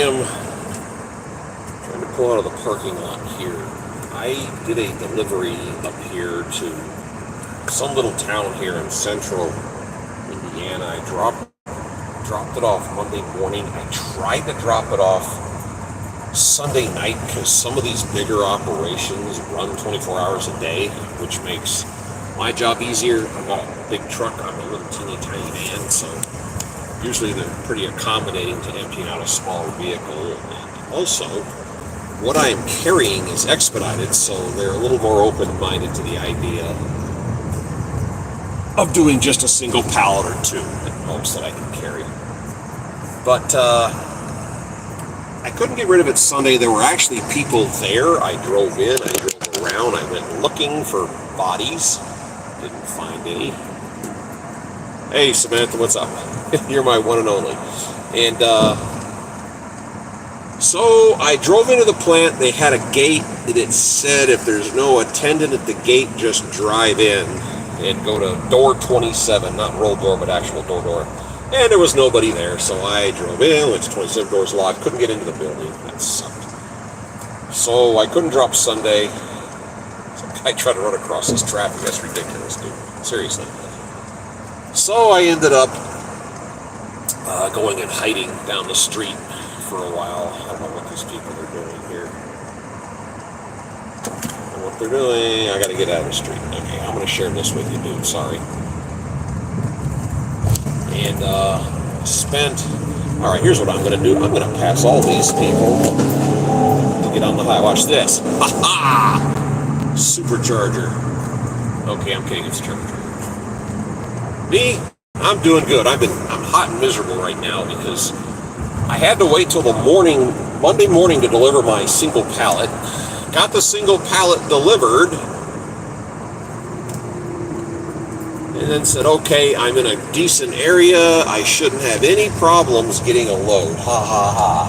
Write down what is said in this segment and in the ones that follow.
am trying to pull out of the parking lot here. I did a delivery up here to some little town here in central Indiana. I dropped it off Monday morning. I tried to drop it off Sunday night because some of these bigger operations run 24 hours a day, which makes my job easier. I'm not a big truck, I'm a little teeny tiny van, so usually they're pretty accommodating to emptying out a smaller vehicle. And also, what I'm carrying is expedited, so they're a little more open-minded to the idea of doing just a single pallet or two at most that I can carry. But I couldn't get rid of it Sunday. There were actually people there. I drove in, I drove around, I went looking for bodies. Didn't find any. Hey Samantha, what's up? You're my one and only. And so I drove into the plant. They had a gate and it said if there's no attendant at the gate, just drive in and go to door 27, not roll door, but actual door. And there was nobody there, so I drove in, went to 27, doors locked, couldn't get into the building. That sucked. So I couldn't drop Sunday. I tried to run across this traffic. That's ridiculous, dude. Seriously. So I ended up going and hiding down the street for a while. I don't know what these people are doing here. And what they're doing, I gotta get out of the street. Okay, I'm gonna share this with you, dude. Sorry. And all right, here's what I'm gonna do. I'm gonna pass all these people to get on the high. Watch this. Ha ha! Supercharger. Okay, I'm kidding, it's a turbocharger. Me, I'm doing good. I'm hot and miserable right now because I had to wait till the Monday morning to deliver my single pallet. Got the single pallet delivered, and then said, okay, I'm in a decent area. I shouldn't have any problems getting a load. Ha ha ha.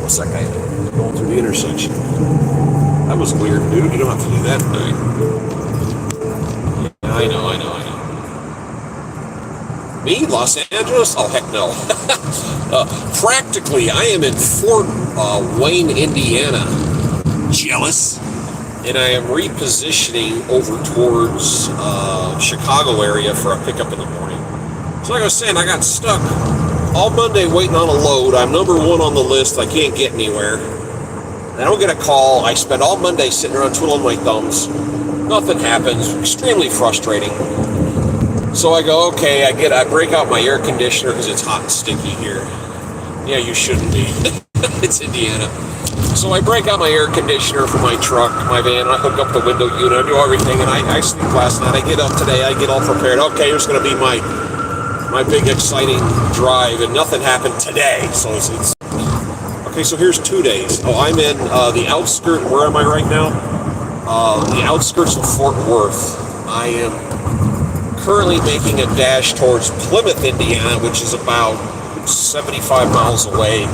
What's that guy doing? Going through the intersection. That was weird, dude. You don't have to do that tonight. Yeah, I know. Me? Los Angeles? Oh, heck no. Practically, I am in Fort Wayne, Indiana. Jealous. And I am repositioning over towards Chicago area for a pickup in the morning. So like I was saying, I got stuck all Monday waiting on a load. I'm number one on the list. I can't get anywhere. I don't get a call. I spend all Monday sitting around twiddling my thumbs. Nothing happens. Extremely frustrating. So I go, okay, I break out my air conditioner because it's hot and sticky here. Yeah, you shouldn't be. It's Indiana. So I break out my air conditioner for my truck, my van, I hook up the window unit, I do everything, and I sleep last night. I get up today, I get all prepared. Okay, here's going to be my big exciting drive, and nothing happened today. So it's okay. So here's 2 days. Oh, I'm in the outskirts. Where am I right now? The outskirts of Fort Worth. I am currently making a dash towards Plymouth, Indiana, which is about 75 miles away.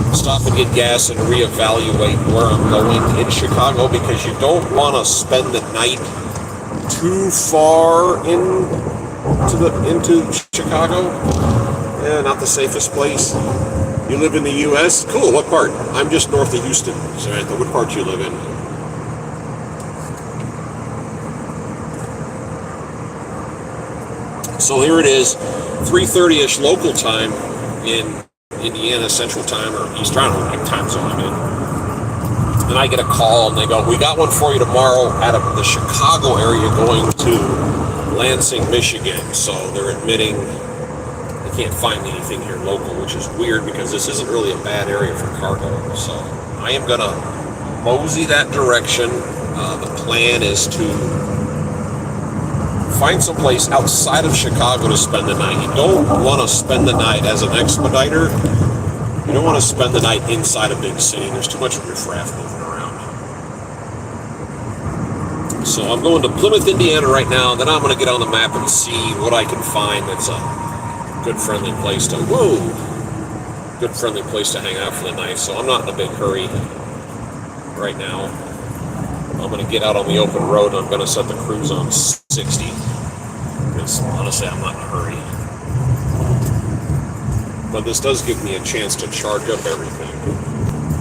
Stop and get gas and reevaluate where I'm going in Chicago because you don't want to spend the night too far into Chicago. Yeah, not the safest place. You live in the U.S.? Cool, what part? I'm just north of Houston. Samantha, what part do you live in? So here it is, 3:30ish local time in Indiana Central Time or Eastern, I don't know what time zone I'm in. And I get a call and they go, we got one for you tomorrow out of the Chicago area going to Lansing, Michigan. So they're admitting they can't find anything here local, which is weird because this isn't really a bad area for cargo. So I am going to mosey that direction. The plan is to find some place outside of Chicago to spend the night. You don't want to spend the night as an expediter. You don't want to spend the night inside a big city. There's too much riffraff moving around. So I'm going to Plymouth, Indiana right now. Then I'm going to get on the map and see what I can find that's a good friendly place to hang out for the night. So I'm not in a big hurry right now. I'm going to get out on the open road and I'm going to set the cruise on 60. Because honestly, I'm not in a hurry. But this does give me a chance to charge up everything.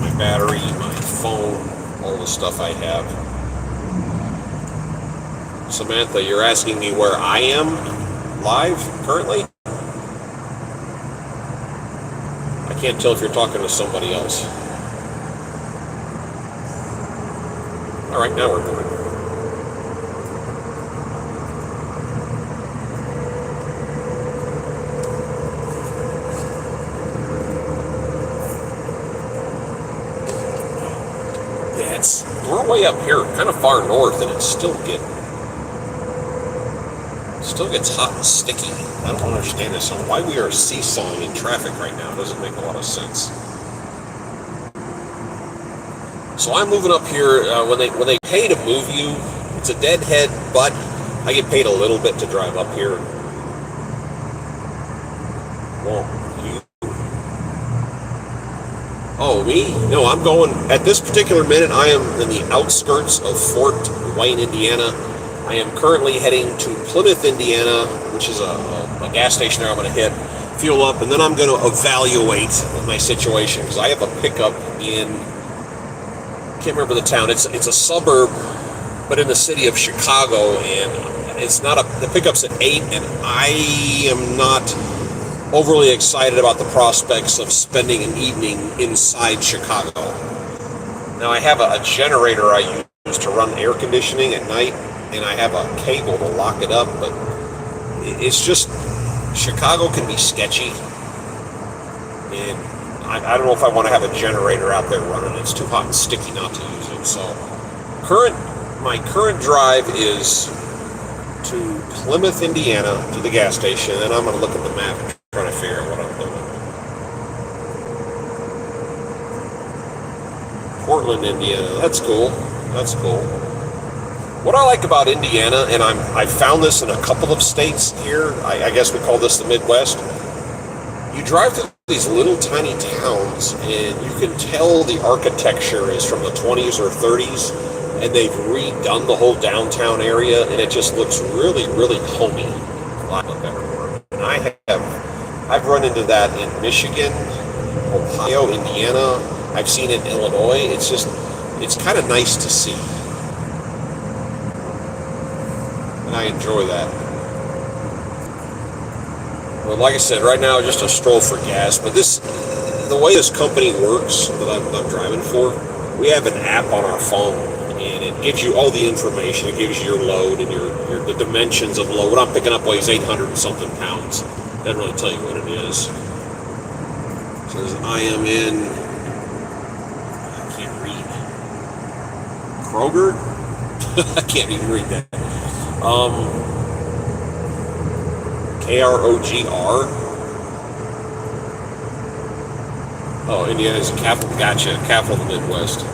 My battery, my phone, all the stuff I have. Samantha, you're asking me where I am live currently? I can't tell if you're talking to somebody else. All right, now we're going. Yeah, we're way up here, kind of far north, and it still gets hot and sticky. I don't understand this. Why we are seesawing in traffic right now doesn't make a lot of sense. So I'm moving up here. When they pay to move you, it's a deadhead, but I get paid a little bit to drive up here. Well, you? Oh, me? No, I'm going. At this particular minute, I am in the outskirts of Fort Wayne, Indiana. I am currently heading to Plymouth, Indiana, which is a gas station there I'm going to hit, fuel up, and then I'm going to evaluate my situation because I have a pickup in, I can't remember the town. It's a suburb, but in the city of Chicago, and it's not the pickup's at 8, and I am not overly excited about the prospects of spending an evening inside Chicago. Now I have a generator I use to run air conditioning at night, and I have a cable to lock it up, but it's just, Chicago can be sketchy, and I don't know if I want to have a generator out there running. It's too hot and sticky not to use it. So my current drive is to Plymouth, Indiana, to the gas station, and I'm going to look at the map and try to figure out what I'm doing. Portland, Indiana, that's cool. What I like about Indiana, and I found this in a couple of states here, I guess we call this the Midwest, you drive through these little tiny towns and you can tell the architecture is from the 20s or 30s, and they've redone the whole downtown area, and it just looks really, really homey, for lack of a better word. And I've run into that in Michigan, Ohio, Indiana. I've seen it in Illinois. It's kind of nice to see. And I enjoy that. Well, like I said, right now just a stroll for gas. But the way this company works that I'm driving for, we have an app on our phone, and it gives you all the information. It gives you your load and the dimensions of load. What I'm picking up weighs 800 and something pounds. Doesn't really tell you what it is. It says I am in, I can't read, Kroger? I can't even read that. Krogr. Oh, Indiana's a capital. Gotcha, capital of the Midwest.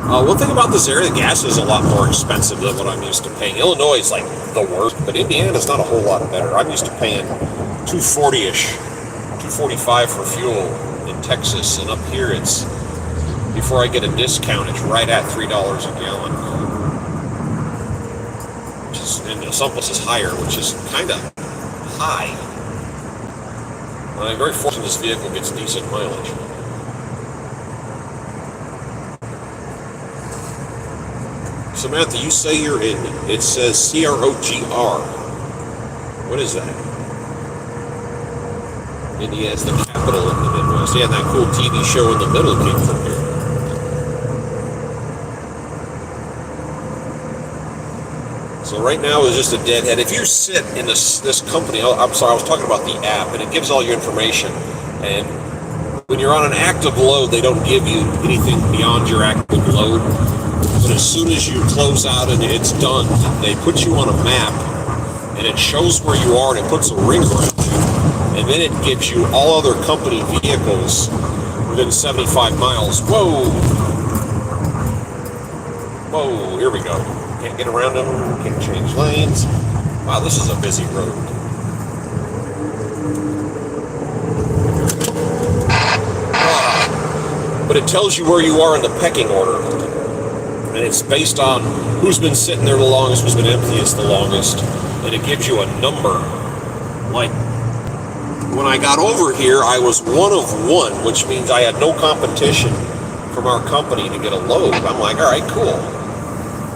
One thing about this area, the gas is a lot more expensive than what I'm used to paying. Illinois is like the worst, but Indiana's not a whole lot better. I'm used to paying $2.40-ish, $2.45 for fuel in Texas, and up here it's, before I get a discount, it's right at $3 a gallon. And some places higher, which is kind of high. I'm very fortunate this vehicle gets decent mileage. Samantha, you say you're in, it says Krogr. What is that? Indiana is the capital of the Midwest. Yeah, that cool TV show in the middle came from here. So right now is just a deadhead. If you sit in this company, I'm sorry, I was talking about the app, and it gives all your information. And when you're on an active load, they don't give you anything beyond your active load. But as soon as you close out and it's done, they put you on a map, and it shows where you are, and it puts a ring around you. And then it gives you all other company vehicles within 75 miles. Whoa! Whoa, here we go. Can't get around them, can't change lanes. Wow, this is a busy road. But it tells you where you are in the pecking order. And it's based on who's been sitting there the longest, who's been emptiest the longest. And it gives you a number. Like When I got over here, I was 1 of 1, which means I had no competition from our company to get a load. I'm like, all right, cool.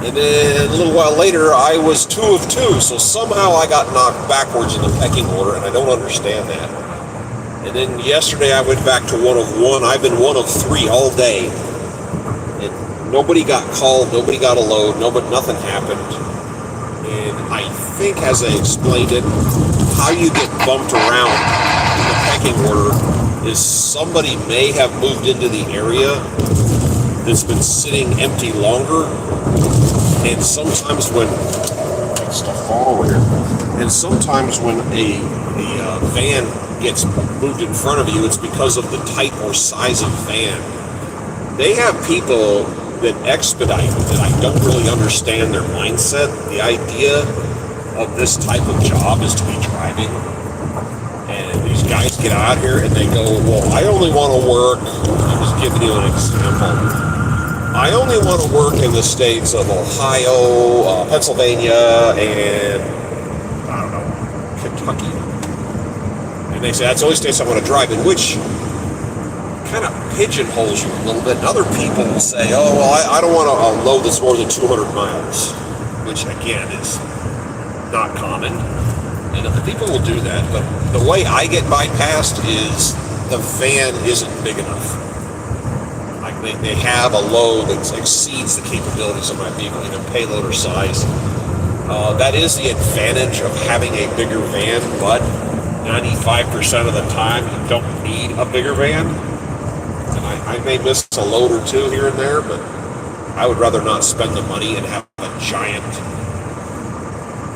And then a little while later, I was 2 of 2, so somehow I got knocked backwards in the pecking order, and I don't understand that. And then yesterday, I went back to 1 of 1. I've been 1 of 3 all day. And nobody got called, nobody got a load, nothing happened. And I think, as I explained it, how you get bumped around in the pecking order is somebody may have moved into the area that's been sitting empty longer, and sometimes when a van gets moved in front of you, it's because of the type or size of van. They have people that expedite that I don't really understand their mindset. The idea of this type of job is to be driving, and these guys get out here and they go, well, I only want to work, I'm just giving you an example, I only want to work in the states of Ohio, Pennsylvania, and I don't know, Kentucky. And they say that's the only states I want to drive in, which kind of pigeonholes you a little bit. And other people will say, oh, well, I don't want a load that's more than 200 miles, which again is not common. And people will do that. But the way I get bypassed is the van isn't big enough. Like they have a load that exceeds the capabilities of my vehicle, either payload or size. That is the advantage of having a bigger van, but 95% of the time you don't need a bigger van. And I may miss a load or two here and there, but I would rather not spend the money and have a giant,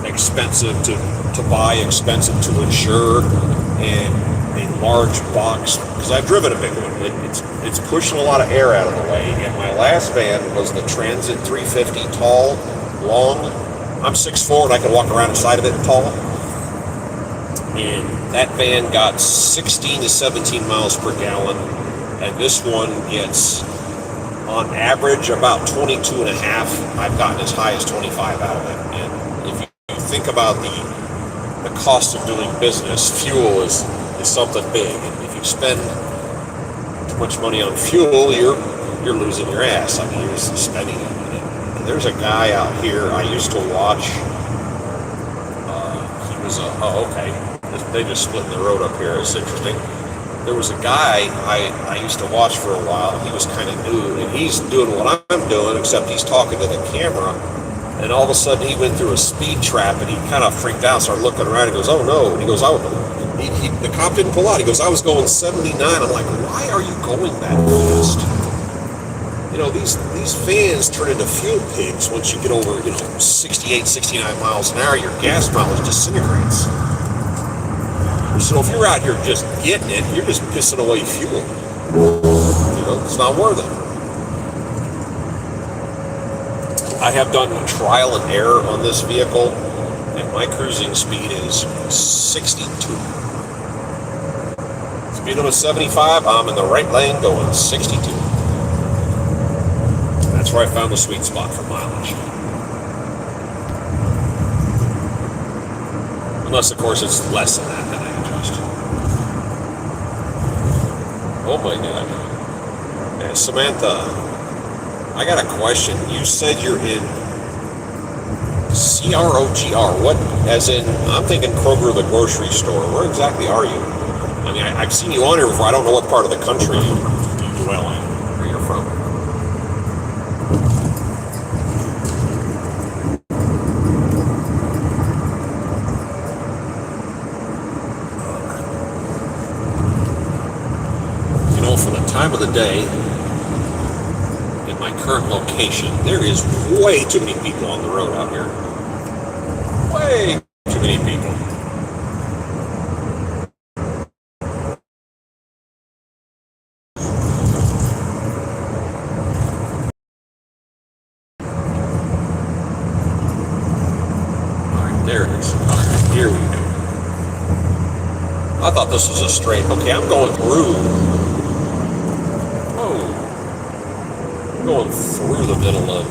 expensive to buy, expensive to insure, and a large box, because I've driven a big one. It's pushing a lot of air out of the way. And my last van was the Transit 350, tall, long. I'm 6'4", and I can walk around inside of it tall. And that van got 16 to 17 miles per gallon, and this one gets, on average, about 22 and a half. I've gotten as high as 25 out of it. And if you think about the cost of doing business, fuel is something big. And if you spend too much money on fuel, you're losing your ass. I mean, you're just spending it. And there's a guy out here I used to watch. He was okay. They just split the road up here. It's interesting. There was a guy I used to watch for a while. He was kind of new, and he's doing what I'm doing, except he's talking to the camera. And all of a sudden, he went through a speed trap, and he kind of freaked out, started looking around. He goes, "Oh no!" And he goes, the cop didn't pull out. He goes, "I was going 79." I'm like, "Why are you going that fast?" You know, these vans turn into fuel pigs once you get over, 68, 69 miles an hour. Your gas mileage disintegrates. So if you're out here just getting it, you're just pissing away fuel. It's not worth it. I have done trial and error on this vehicle, and my cruising speed is 62. Speed limit 75, I'm in the right lane going 62. That's where I found the sweet spot for mileage. Unless, of course, it's less than that, then I adjust. Oh my God. Yeah, Samantha, I got a question. You said you're in CROGR. What, as in, I'm thinking Kroger, the grocery store. Where exactly are you? I mean, I've seen you on here before. I don't know what part of the country you dwell in, where you're from. For the time of the day, in my current location, there is way too many people on the road out here. Way too many people. Alright, there it is. Alright, here we go. I thought this was a straight. Okay, I'm going through. Going through the middle of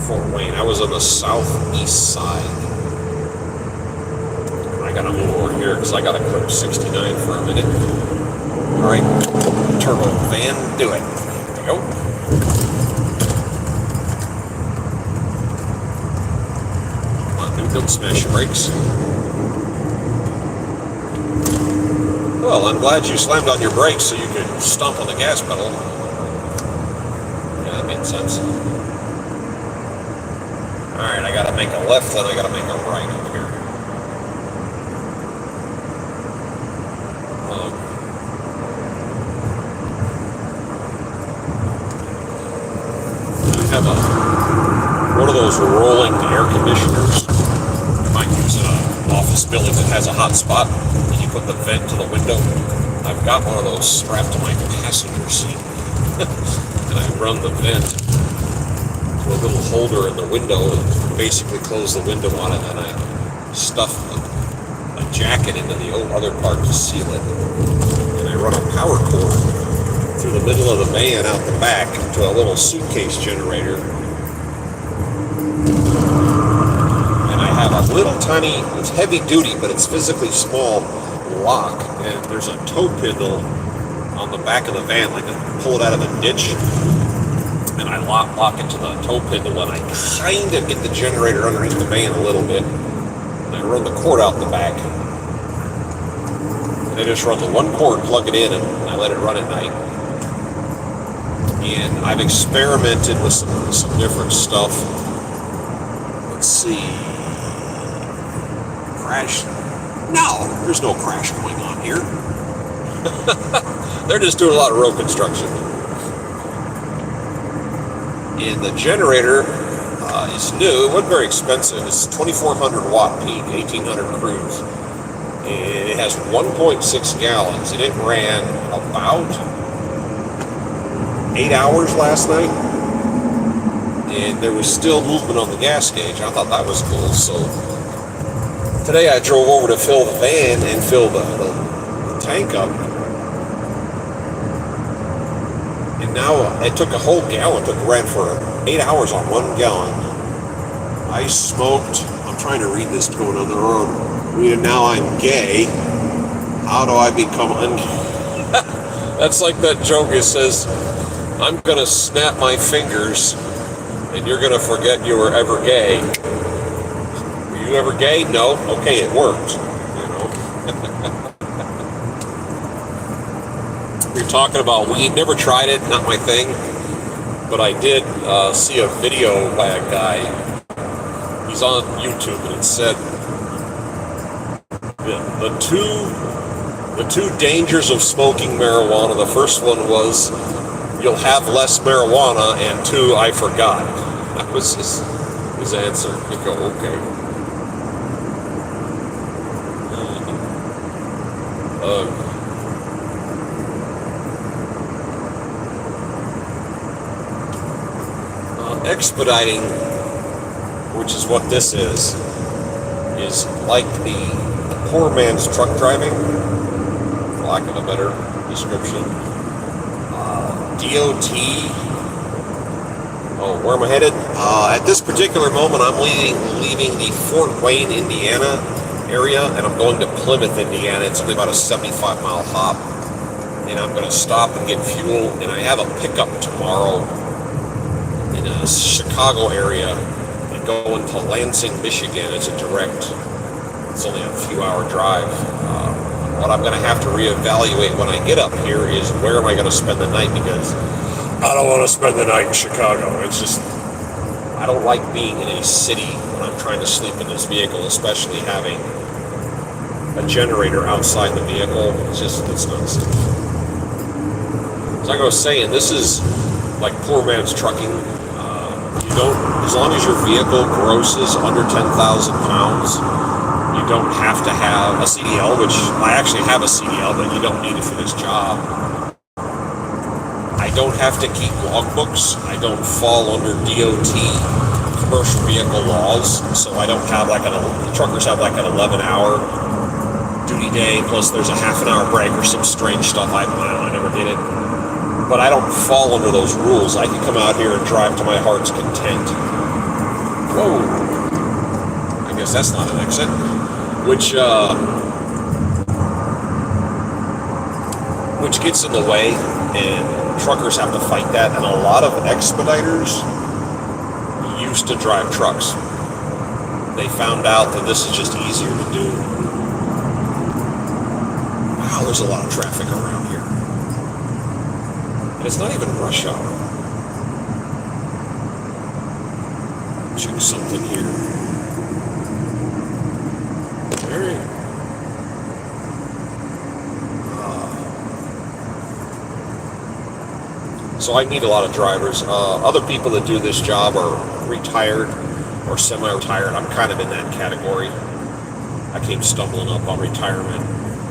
Fort Wayne. I was on the southeast side. I I gotta move over here because I gotta clip 69 for a minute. All right, turbo van, do it. There we go. Come on, dude, don't smash your brakes. Well, I'm glad you slammed on your brakes so you could stomp on the gas pedal. Yeah, that made sense. Alright, I gotta make a left, then I gotta make a right up here. I have one of those rolling air conditioners. You might use in an office building that has a hot spot. You put the vent to the window. I've got one of those strapped to my passenger seat. And I run the vent to a little holder in the window and basically close the window on it, and I stuff a jacket into the other part to seal it. And I run a power cord through the middle of the van out the back to a little suitcase generator. And I have a little tiny, it's heavy duty, but it's physically small lock, and there's a tow pindle on the back of the van, like I pull it out of the ditch, and I lock it to the tow pindle, and I kind of get the generator underneath the van a little bit, and I run the cord out the back, and I just run the one cord, plug it in, and I let it run at night. And I've experimented with some different stuff. Let's see, crash. No, there's no crash going on here. They're just doing a lot of road construction. And the generator is new. It wasn't very expensive. It's 2,400 watt peak, 1,800 cruise. And it has 1.6 gallons. And it ran about 8 hours last night. And there was still movement on the gas gauge. I thought that was cool. So today I drove over to fill the van and fill the tank up. And now it took a whole gallon. It ran for 8 hours on 1 gallon. I smoked. I'm trying to read this going on the road. Read it now. I'm gay. How do I become ungay? That's like that joke. It says, I'm going to snap my fingers and you're going to forget you were ever gay. Were you ever gay? No. Okay, it worked. You know. You're talking about weed. Never tried it. Not my thing. But I did see a video by a guy. He's on YouTube, and it said the two dangers of smoking marijuana. The first one was you'll have less marijuana, and two, I forgot. That was his answer. You go, okay. Expediting, which is what this is like the poor man's truck driving, for lack of a better description. DOT. Oh, where am I headed? At this particular moment, I'm leaving the Fort Wayne, Indiana area, and I'm going to Plymouth, Indiana. It's only about a 75-mile hop, and I'm going to stop and get fuel, and I have a pickup tomorrow in a Chicago area and go into Lansing, Michigan. It's only a few-hour drive. What I'm going to have to reevaluate when I get up here is where am I going to spend the night, because I don't want to spend the night in Chicago. It's just, I don't like being in a city when I'm trying to sleep in this vehicle, especially having a generator outside the vehicle. It's not safe. Like I was saying, this is like poor man's trucking. As long as your vehicle grosses under 10,000 pounds, you don't have to have a CDL, which I actually have a CDL, but you don't need it for this job. I don't have to keep logbooks. I don't fall under DOT commercial vehicle laws, so I don't have truckers have like an 11-hour duty day, plus there's a half an hour break or some strange stuff. I never did it. But I don't fall under those rules. I can come out here and drive to my heart's content. Whoa. I guess that's not an exit. which gets in the way, and truckers have to fight that. And a lot of expediters used to drive trucks. They found out that this is just easier to do. Wow, there's a lot of traffic around here. And it's not even rush hour. Check something here. All right. So I need a lot of drivers. Other people that do this job are retired or semi-retired. I'm kind of in that category. I came stumbling up on retirement,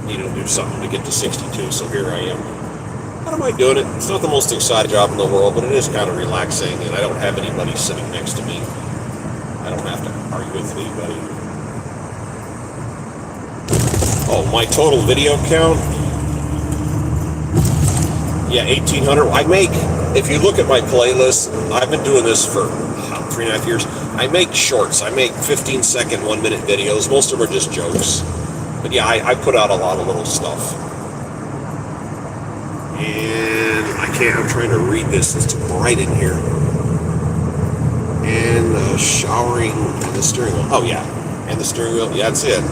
needed to do something to get to 62, so here I am. How am I doing it? It's not the most exciting job in the world, but it is kind of relaxing, and I don't have anybody sitting next to me. I don't have to argue with anybody. Oh, my total video count? Yeah, 1,800. I make, if you look at my playlist, I've been doing this for 3.5 years. I make shorts. I make 15-second, 1-minute videos. Most of them are just jokes. But yeah, I put out a lot of little stuff. And I'm trying to read this. It's too bright in here. And showering and the steering wheel. Oh, yeah. And the steering wheel. Yeah, that's it.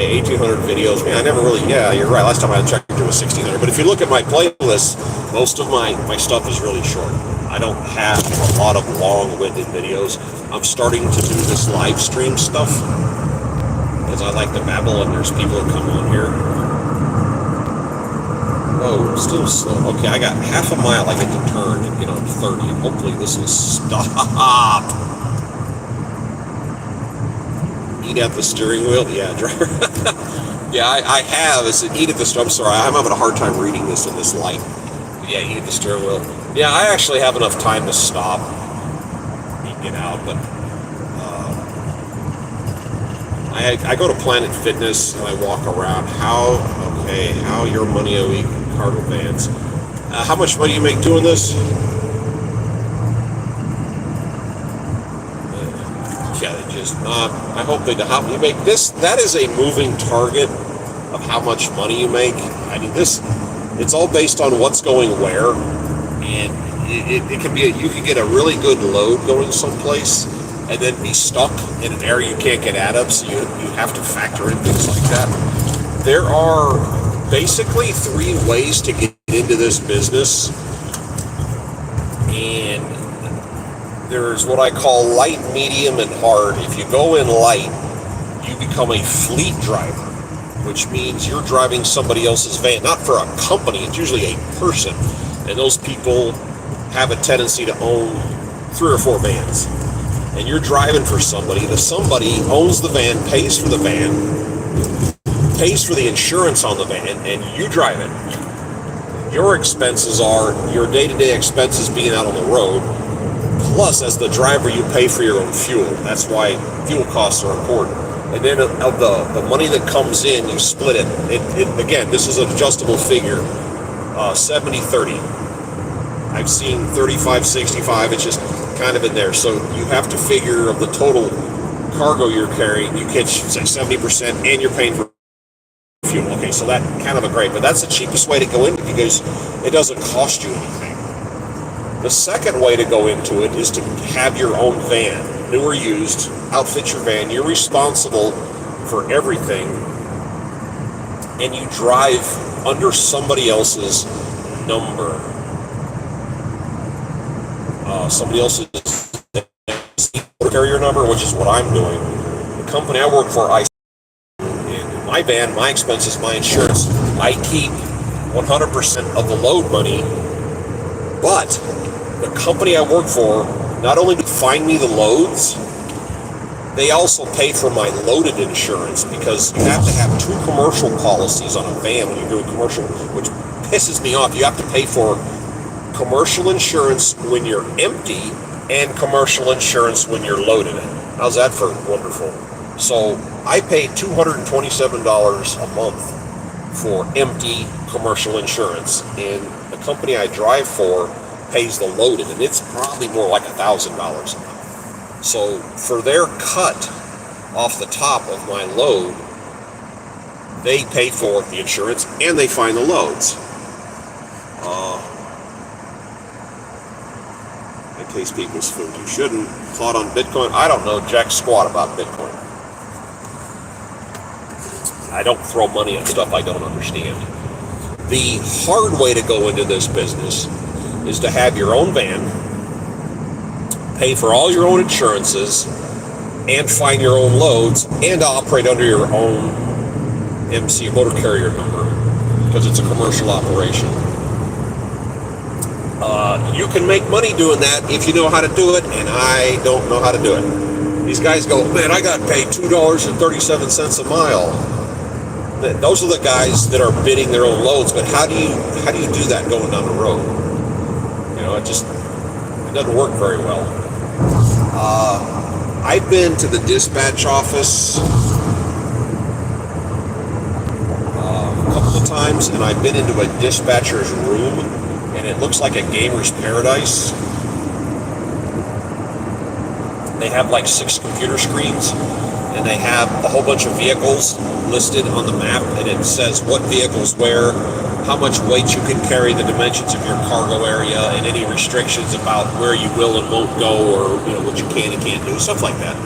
1,800 videos. Man, I never really, yeah, you're right. Last time I checked, it was 1,600. But if you look at my playlist, most of my stuff is really short. I don't have a lot of long-winded videos. I'm starting to do this live stream stuff because I like to babble, and there's people that come on here. Oh, still slow. Okay, I got half a mile I get to turn and get on 30. Hopefully this will stop. Eat at the steering wheel? Yeah, driver. Yeah, I have. It's eat at the steering wheel. I'm sorry, I'm having a hard time reading this in this light. Yeah, eat at the steering wheel. Yeah, I actually have enough time to stop and get out, but I go to Planet Fitness and I walk around. How your money a week cargo vans. How much money you make doing this? Yeah, they just I hope they how you make this. That is a moving target of how much money you make. I mean, it's all based on what's going where, and it can be you can get a really good load going someplace and then be stuck in an area you can't get out of, so you have to factor in things like that. There are basically 3 ways to get into this business, and there's what I call light, medium, and hard. If you go in light, you become a fleet driver, which means you're driving somebody else's van, not for a company, it's usually a person, and those people have a tendency to own 3 or 4 vans. And you're driving for somebody. The somebody owns the van, pays for the van, pays for the insurance on the van, and you drive it. Your expenses are your day-to-day expenses being out on the road. Plus, as the driver, you pay for your own fuel. That's why fuel costs are important. And then of the money that comes in, you split it. Again, this is an adjustable figure, 70-30. I've seen 35-65. It's just kind of in there. So you have to figure of the total cargo you're carrying, you catch, say, 70%, and you're paying for fuel. Okay, so that kind of a great, but that's the cheapest way to go into it because it doesn't cost you anything. The second way to go into it is to have your own van, new or used, outfit your van. You're responsible for everything, and you drive under somebody else's number. Somebody else's carrier number, which is what I'm doing. The company I work for, in my van, my expenses, my insurance, I keep 100% of the load money, but the company I work for not only do find me the loads, they also pay for my loaded insurance because you have to have 2 commercial policies on a van when you're doing commercial, which pisses me off. You have to pay for commercial insurance when you're empty and commercial insurance when you're loaded in. How's that for wonderful? So I pay $227 a month for empty commercial insurance, and the company I drive for pays the loaded, and it's probably more like $1,000 a month. So for their cut off the top of my load, they pay for the insurance and they find the loads. I taste people's food. You shouldn't. Thought on Bitcoin? I don't know jack squat about Bitcoin. I don't throw money at stuff I don't understand. The hard way to go into this business is to have your own van, pay for all your own insurances, and find your own loads, and operate under your own MC, motor carrier number, because it's a commercial operation. You can make money doing that if you know how to do it, and I don't know how to do it. These guys go, man, I got paid $2.37 a mile. Those are the guys that are bidding their own loads, but how do you do that going down the road? You know, it doesn't work very well. I've been to the dispatch office a couple of times, and I've been into a dispatcher's room, and it looks like a gamer's paradise. They have like 6 computer screens, and they have a whole bunch of vehicles listed on the map, and it says what vehicles where, how much weight you can carry, the dimensions of your cargo area, and any restrictions about where you will and won't go, or what you can and can't do, stuff like that.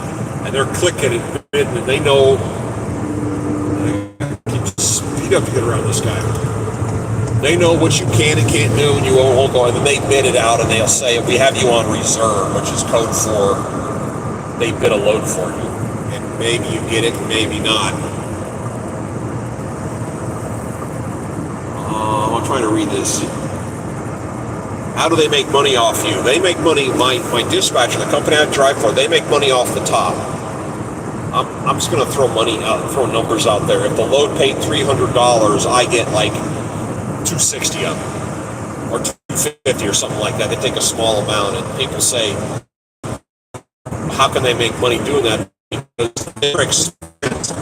And they're clicking and bidding, and they know. You have to get around this guy. They know what you can and can't do, and you won't go. And then they bid it out, and they'll say, "We have you on reserve," which is code for they bid a load for you, and maybe you get it, maybe not. I'm trying to read this. How do they make money off you? They make money. My dispatcher, the company I drive for, they make money off the top. I'm just going to throw throw numbers out there. If the load paid $300, I get like $260 of it, or $250 or something like that. They take a small amount, and people say, how can they make money doing that? Because their expense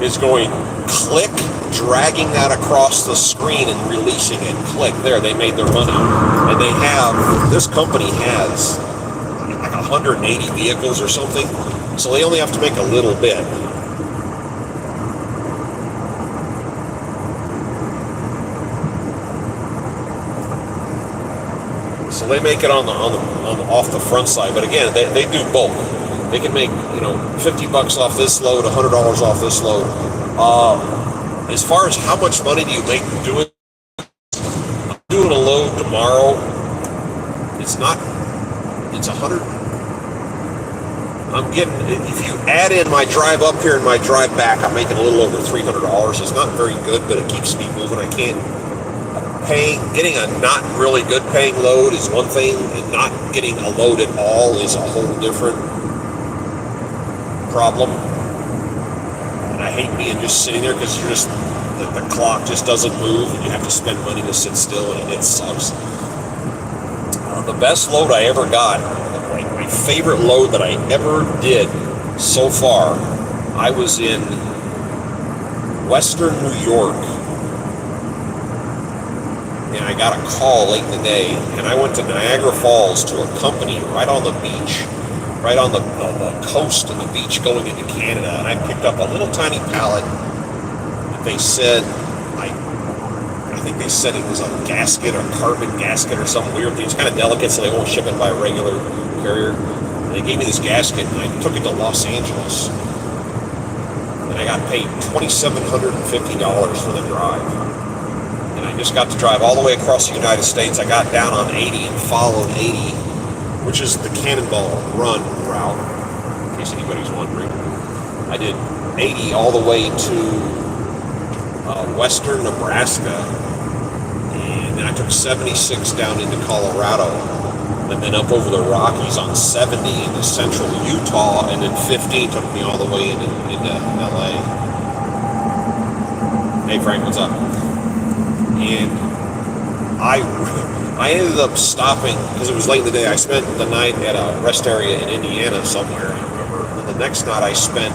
is going click, dragging that across the screen and releasing it, click, there, they made their money. And this company has like 180 vehicles or something, so they only have to make a little bit. So they make it on the off the front side, but again, they do both. They can make $50 off this load, $100 off this load. As far as how much money do you make doing a load tomorrow, it's 100. I'm getting, if you add in my drive up here and my drive back, I'm making a little over $300. It's not very good, but it keeps me moving. I can't. Getting a not really good paying load is one thing, and not getting a load at all is a whole different problem. And I hate being just sitting there, because the clock just doesn't move, and you have to spend money to sit still, and it sucks. The best load I ever got, my favorite load that I ever did so far, I was in Western New York. And I got a call late in the day, and I went to Niagara Falls to a company right on the beach, right on the coast of the beach going into Canada, and I picked up a little tiny pallet that they said, I think they said it was a gasket or carbon gasket or some weird thing. It's kind of delicate, so they won't ship it by a regular carrier. And they gave me this gasket, and I took it to Los Angeles, and I got paid $2,750 for the drive. I just got to drive all the way across the United States. I got down on 80 and followed 80, which is the Cannonball Run route, in case anybody's wondering. I did 80 all the way to western Nebraska, and then I took 76 down into Colorado, and then up over the Rockies on 70 into central Utah, and then 15 took me all the way into LA. Hey Frank, what's up? And I ended up stopping, because it was late in the day. I spent the night at a rest area in Indiana somewhere, I remember. And the next night I spent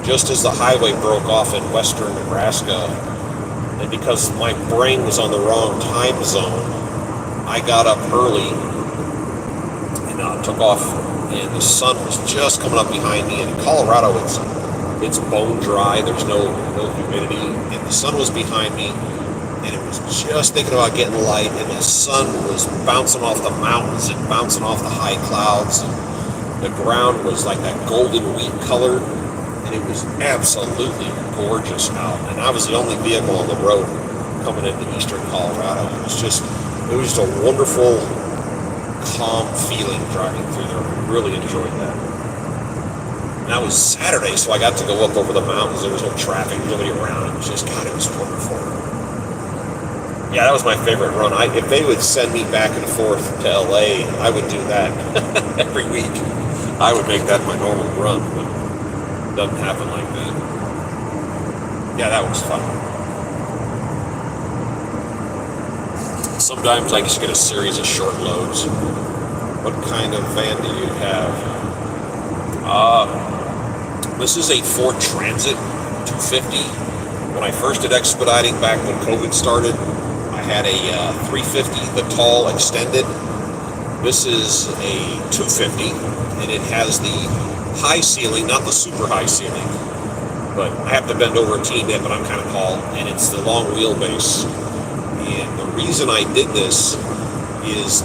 just as the highway broke off in western Nebraska. And because my brain was on the wrong time zone, I got up early and took off and the sun was just coming up behind me. And in Colorado, it's bone dry. There's no humidity, and the sun was behind me, and it was just thinking about getting light, and the sun was bouncing off the mountains and bouncing off the high clouds. And the ground was like that golden wheat color, and it was absolutely gorgeous out. And I was the only vehicle on the road coming into eastern Colorado. It was just a wonderful, calm feeling driving through there. I really enjoyed that. And that was Saturday, so I got to go up over the mountains. There was no traffic, nobody around. It was just, God, it was wonderful. Yeah, that was my favorite run. If they would send me back and forth to LA, I would do that every week. I would make that my normal run, but it doesn't happen like that. Yeah, that was fun. Sometimes I just get a series of short loads. What kind of van do you have? This is a Ford Transit 250. When I first did Expediting back when COVID started, I had a 350, the tall extended. This is a 250, and it has the high ceiling, not the super high ceiling, but I have to bend over a teeny bit, but I'm kind of tall, and it's the long wheelbase. And the reason I did this is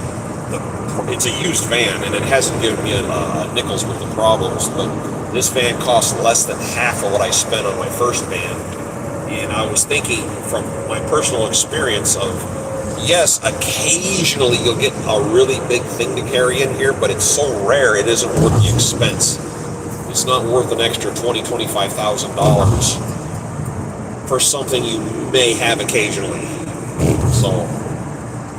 it's a used van, and it hasn't given me a nickel's worth of problems, but this van costs less than half of what I spent on my first van. And I was thinking from my personal experience of, yes, occasionally you'll get a really big thing to carry in here, but it's so rare it isn't worth the expense. It's not worth an extra $20,000, $25,000 for something you may have occasionally. So,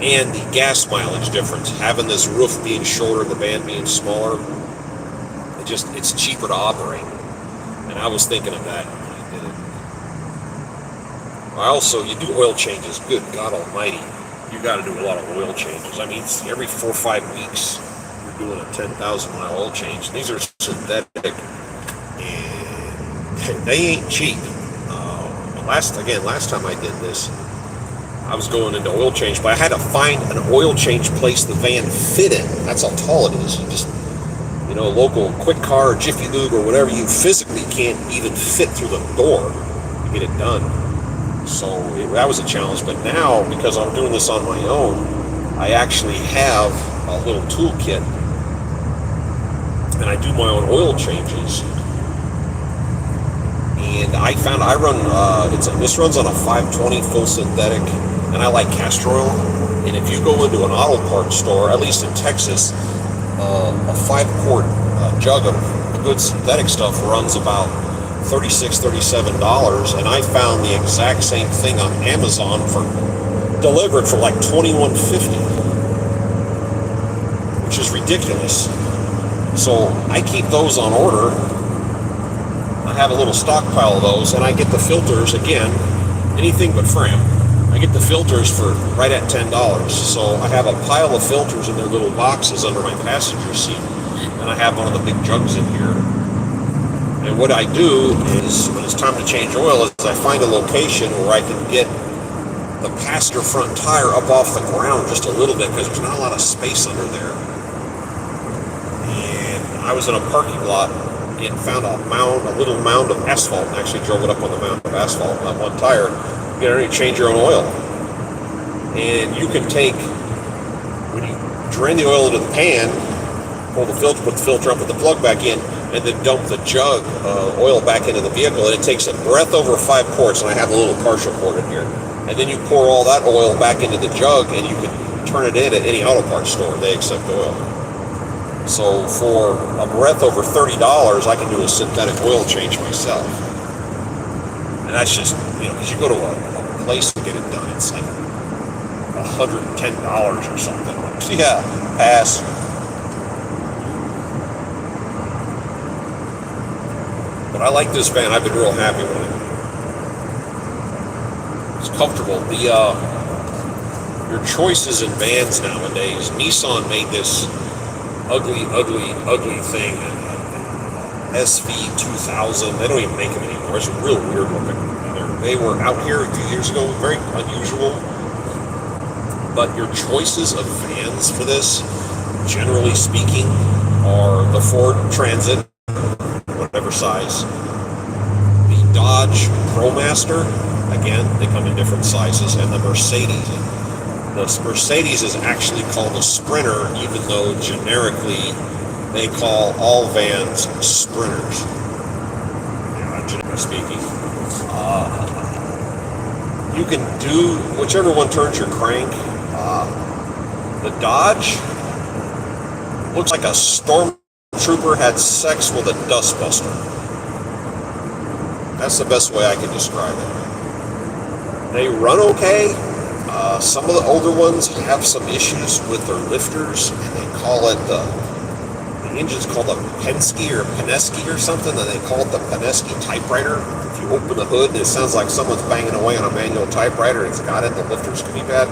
and the gas mileage difference, having this roof being shorter, the van being smaller, it's cheaper to operate. And I was thinking of that when I did it. Also, you do oil changes. Good God Almighty, you got to do a lot of oil changes. I mean, every 4 or 5 weeks, you're doing a 10,000-mile oil change. These are synthetic, and they ain't cheap. Last time I did this, I was going into oil change, but I had to find an oil change place the van fit in. That's how tall it is. You just, local quick car or Jiffy Lube or whatever, you physically can't even fit through the door to get it done. So that was a challenge. But now, because I'm doing this on my own, I actually have a little toolkit, and I do my own oil changes. And I found this runs on a 520 full synthetic, and I like castor oil. And if you go into an auto parts store, at least in Texas, a 5-quart jug of good synthetic stuff runs about $36, $37, and I found the exact same thing on Amazon delivered for like $21.50, which is ridiculous. So I keep those on order. I have a little stockpile of those, and I get the filters, again, anything but Fram. I get the filters for right at $10. So I have a pile of filters in their little boxes under my passenger seat, and I have one of the big jugs in here. And what I do is, when it's time to change oil, is I find a location where I can get the passenger front tire up off the ground just a little bit, because there's not a lot of space under there. And I was in a parking lot and found a little mound of asphalt, and actually drove it up on the mound of asphalt on one tire. You can already change your own oil. And you can when you drain the oil into the pan, pull the filter, put the filter up, put the plug back in, and then dump the jug oil back into the vehicle, and it takes a breath over 5 quarts, and I have a little partial quart in here. And then you pour all that oil back into the jug, and you can turn it in at any auto parts store. They accept oil. So for a breath over $30, I can do a synthetic oil change myself. And that's just, because you go to a place to get it done, it's like $110 or something. Yeah, pass. But I like this van. I've been real happy with it. It's comfortable. Your choices in vans nowadays, Nissan made this ugly thing, SV2000. They don't even make them anymore. It's real weird looking. They were out here a few years ago, very unusual. But your choices of vans for this, generally speaking, are the Ford Transit, whatever size, the Dodge ProMaster, again, they come in different sizes, and the Mercedes. The Mercedes is actually called a Sprinter, even though generically they call all vans Sprinters, generally speaking. You can do whichever one turns your crank. The Dodge looks like a stormtrooper had sex with a dustbuster. That's the best way I can describe it. They run okay. Some of the older ones have some issues with their lifters, and they call it the engine's called a Penske or something, and they call it the Penske typewriter. If you open the hood, it sounds like someone's banging away on a manual typewriter. It's got it. The lifters can be bad,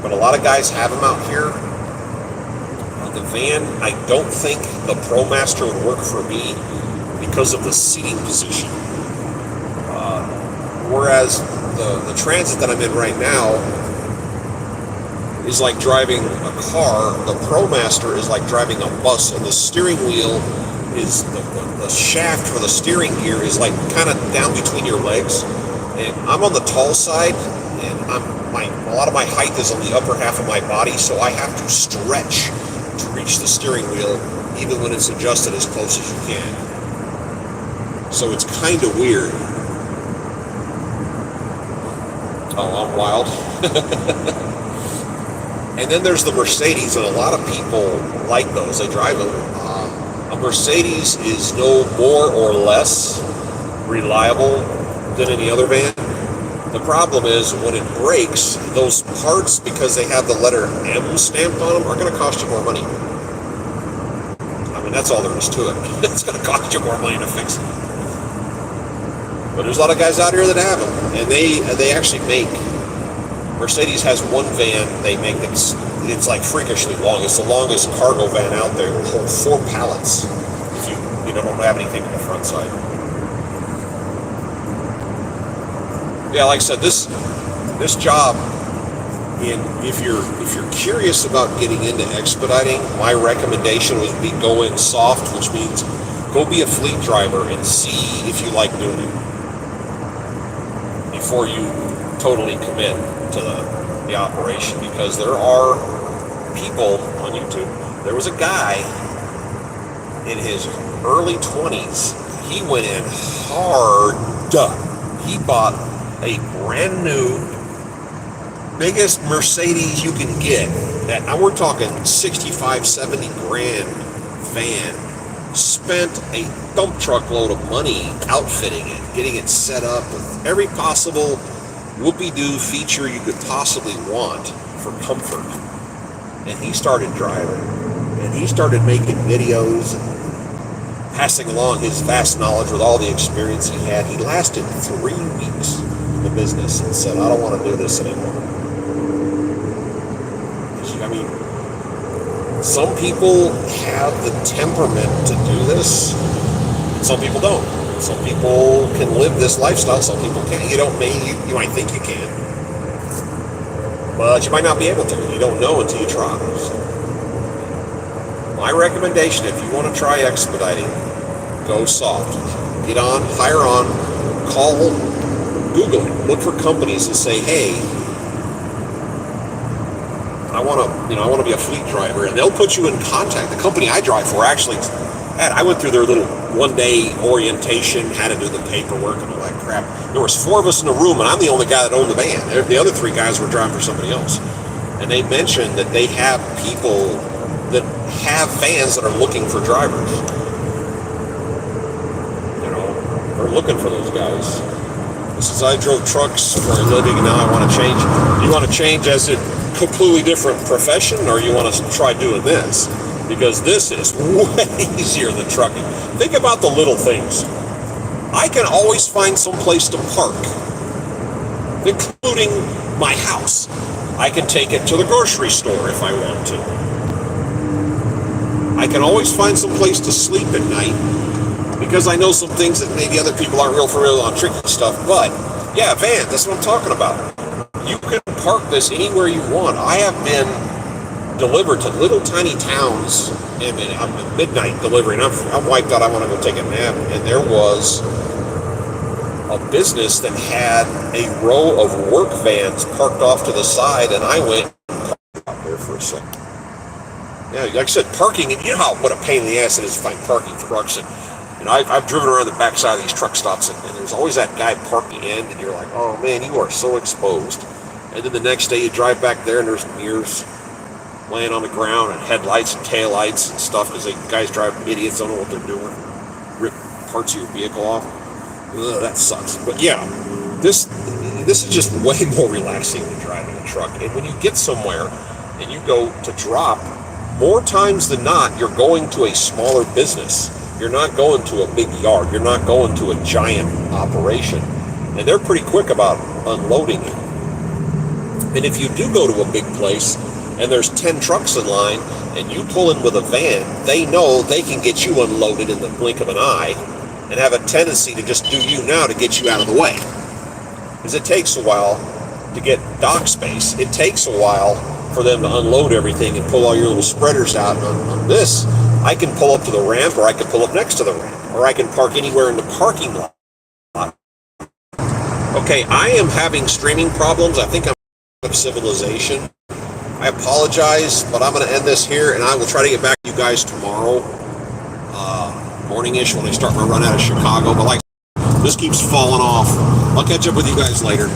but a lot of guys have them out here. The van, I don't think the ProMaster would work for me because of the seating position. Whereas the Transit that I'm in right now is like driving a car. The ProMaster is like driving a bus, and the steering wheel is the shaft for the steering gear is like kind of down between your legs. And I'm on the tall side, and a lot of my height is on the upper half of my body, so I have to stretch to reach the steering wheel, even when it's adjusted as close as you can. So it's kind of weird. Oh, I'm wild. And then there's the Mercedes, and a lot of people like those. They drive them. A Mercedes is no more or less reliable than any other van. The problem is when it breaks, those parts, because they have the letter M stamped on them, are going to cost you more money. I mean, that's all there is to it. It's going to cost you more money to fix it. But there's a lot of guys out here that have them, and they actually make. Mercedes has one van they make that's it's like freakishly long. It's the longest cargo van out there. It will hold 4 pallets if you don't have anything on the front side. Yeah, like I said, this job, and if you're curious about getting into expediting, my recommendation would be go in soft, which means go be a fleet driver and see if you like doing it before you totally commit to the operation, because there are people on YouTube. There was a guy in his early 20s. He went in hard. He bought a brand new, biggest Mercedes you can get. And we're talking 65, 70 grand van. Spent a dump truck load of money outfitting it, getting it set up with every possible whoopee-doo feature you could possibly want for comfort. And he started driving, and he started making videos and passing along his vast knowledge with all the experience he had. He lasted 3 weeks in the business and said, I don't want to do this anymore. I mean, some people have the temperament to do this, some people don't. Some people can live this lifestyle, some people can't. You might think you can, but you might not be able to. You don't know until you try. So, my recommendation, if you want to try expediting, go soft. Get on, hire on, call, Google it, look for companies and say, hey, I want to be a fleet driver, and they'll put you in contact. The company I drive for actually, I went through their little one-day orientation, had to do the paperwork and all that crap. There was 4 of us in the room, and I'm the only guy that owned the van. The other 3 guys were driving for somebody else. And they mentioned that they have people that have vans that are looking for drivers. They're looking for those guys. Since I drove trucks for a living, and now I want to change. You want to change as a completely different profession, or you want to try doing this? Because this is way easier than trucking. Think about the little things. I can always find some place to park, including my house. I can take it to the grocery store if I want to. I can always find some place to sleep at night, because I know some things that maybe other people aren't real familiar on tricky stuff. But yeah, van, that's what I'm talking about. You can park this anywhere you want. I have been delivered to little tiny towns and I'm at midnight delivering. I'm wiped out. I want to go take a nap. And there was a business that had a row of work vans parked off to the side, and I went out there for a second. Yeah, like I said, parking, and you know what a pain in the ass it is to find parking trucks. And I've driven around the backside of these truck stops, and there's always that guy parking in, and you're like, oh man, you are so exposed. And then the next day you drive back there, and there's mirrors laying on the ground, and headlights and taillights and stuff, because guys drive, idiots, don't know what they're doing, rip parts of your vehicle off. Ugh, that sucks. But yeah, this is just way more relaxing than driving a truck. And when you get somewhere and you go to drop, more times than not, you're going to a smaller business. You're not going to a big yard. You're not going to a giant operation. And they're pretty quick about unloading you. And if you do go to a big place and there's 10 trucks in line and you pull in with a van, they know they can get you unloaded in the blink of an eye and have a tendency to just do you now to get you out of the way. Because it takes a while to get dock space. It takes a while for them to unload everything and pull all your little spreaders out. On this, I can pull up to the ramp, or I can pull up next to the ramp, or I can park anywhere in the parking lot. Okay, I am having streaming problems. I think I'm out of civilization. I apologize, but I'm going to end this here, and I will try to get back to you guys tomorrow, morning-ish, when I start my run out of Chicago. But like, this keeps falling off. I'll catch up with you guys later.